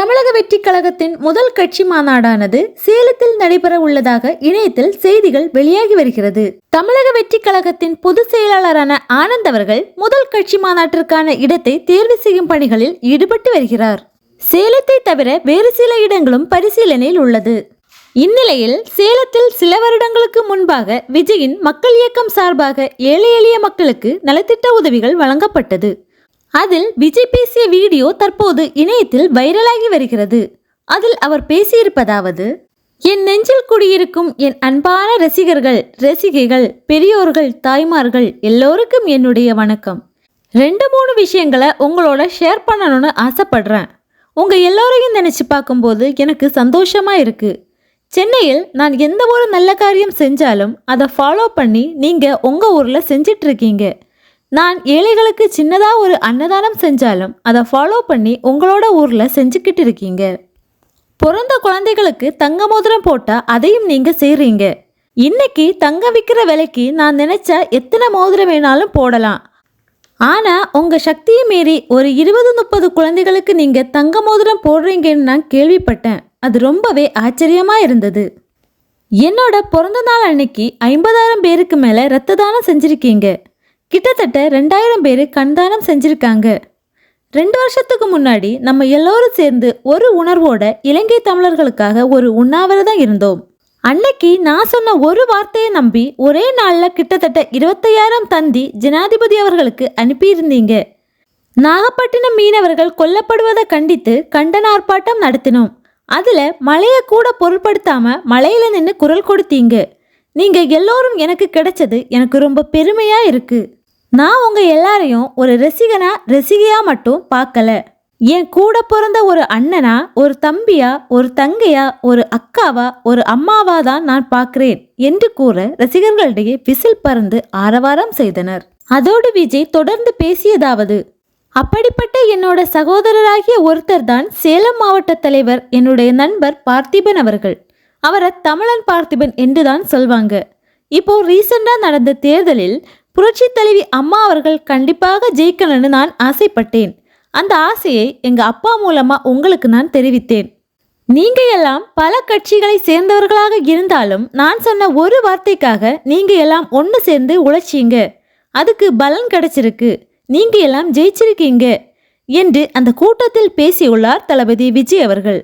தமிழக வெற்றிக் கழகத்தின் முதல் கட்சி மாநாடானது சேலத்தில் நடைபெற உள்ளதாக இணையத்தில் செய்திகள் வெளியாகி வருகிறது. தமிழக வெற்றிக் கழகத்தின் பொதுச் செயலாளரான ஆனந்த் அவர்கள் முதல் கட்சி மாநாட்டிற்கான இடத்தை தேர்வு செய்யும் பணிகளில் ஈடுபட்டு வருகிறார். சேலத்தை தவிர வேறு சில இடங்களும் பரிசீலனையில் உள்ளது. இந்நிலையில் சேலத்தில் சில வருடங்களுக்கு முன்பாக விஜயின் மக்கள் இயக்கம் சார்பாக ஏழை எளிய மக்களுக்கு நலத்திட்ட உதவிகள் வழங்கப்பட்டது. அதில் விஜய் பேசிய வீடியோ தற்போது இணையத்தில் வைரலாகி வருகிறது. அதில் அவர் பேசியிருப்பதாவது: என் நெஞ்சில் குடியிருக்கும் என் அன்பான ரசிகைகள், பெரியோர்கள், தாய்மார்கள் எல்லோருக்கும் என்னுடைய வணக்கம். 2-3 விஷயங்களை உங்களோட ஷேர் பண்ணணும்னு ஆசைப்படுறேன். உங்க எல்லோரையும் நினைச்சு பார்க்கும்போது எனக்கு சந்தோஷமா இருக்கு. சென்னையில் நான் எந்த ஒரு நல்ல காரியம் செஞ்சாலும் அதை ஃபாலோ பண்ணி நீங்க உங்க ஊர்ல செஞ்சிட்டு இருக்கீங்க. நான் ஏழைகளுக்கு சின்னதாக ஒரு அன்னதானம் செஞ்சாலும் அதை ஃபாலோ பண்ணி உங்களோட ஊரில் செஞ்சுக்கிட்டு இருக்கீங்க. பிறந்த குழந்தைகளுக்கு தங்க மோதிரம் போட்டால் அதையும் நீங்கள் செய்கிறீங்க. இன்னைக்கு தங்கம் விற்கிற விலைக்கு நான் நினச்சா எத்தனை மோதிரம் வேணாலும் போடலாம். ஆனால் உங்கள் சக்தியை மீறி ஒரு 20-30 குழந்தைகளுக்கு நீங்கள் தங்க மோதிரம் போடுறீங்கன்னு நான் கேள்விப்பட்டேன். அது ரொம்பவே ஆச்சரியமாக இருந்தது. என்னோட பிறந்த நாள் அன்னைக்கு 50,000 பேருக்கு மேலே இரத்த தானம் செஞ்சுருக்கீங்க. கிட்டத்தட்ட 2,000 பேர் கண்தானம் செஞ்சிருக்காங்க. 2 வருஷத்துக்கு முன்னாடி நம்ம எல்லோரும் சேர்ந்து ஒரு உணர்வோட இலங்கை தமிழர்களுக்காக ஒரு உண்ணாவிரதம் இருந்தோம். அன்னைக்கு நான் சொன்ன ஒரு வார்த்தையை நம்பி ஒரே நாளில் கிட்டத்தட்ட 25,000 தந்தி ஜனாதிபதி அவர்களுக்கு அனுப்பியிருந்தீங்க. நாகப்பட்டினம் மீனவர்கள் கொல்லப்படுவதை கண்டித்து கண்டன ஆர்ப்பாட்டம் நடத்தினோம். அதில் மழையை கூட பொருட்படுத்தாம மழையில நின்று குரல் கொடுத்தீங்க. நீங்க எல்லோரும் எனக்கு கிடைச்சது எனக்கு ரொம்ப பெருமையா இருக்கு. நான் உங்க எல்லாரையும் ஒரு ரசிகையா மட்டும் பார்க்கல. என் கூட பிறந்த ஒரு அண்ணனா, ஒரு தம்பியா, ஒரு தங்கையா, ஒரு அக்காவா, ஒரு அம்மாவா தான் நான் பார்க்கிறேன் என்று கூற ரசிகர்களிடையே விசில் பறந்து ஆரவாரம் செய்தனர். அதோடு விஜய் தொடர்ந்து பேசியதாவது: அப்படிப்பட்ட என்னோட சகோதரராகிய ஒருத்தர் தான் சேலம் மாவட்ட தலைவர் என்னுடைய நண்பர் பார்த்திபன் அவர்கள். அவரை தமிழன் பார்த்திபன் என்றுதான் சொல்வாங்க. இப்போ ரீசெண்டா நடந்த தேர்தலில் புரட்சி தலைவி அம்மா அவர்கள் கண்டிப்பாக ஜெயிக்கணும்னு நான் ஆசைப்பட்டேன். அந்த ஆசையை எங்க அப்பா மூலமா உங்களுக்கு நான் தெரிவித்தேன். நீங்க எல்லாம் பல கட்சிகளை சேர்ந்தவர்களாக இருந்தாலும் நான் சொன்ன ஒரு வார்த்தைக்காக நீங்க எல்லாம் ஒன்று சேர்ந்து உழைச்சிங்க. அதுக்கு பலன் கிடைச்சிருக்கு. நீங்க எல்லாம் ஜெயிச்சிருக்கீங்க என்று அந்த கூட்டத்தில் பேசியுள்ளார் தளபதி விஜய் அவர்கள்.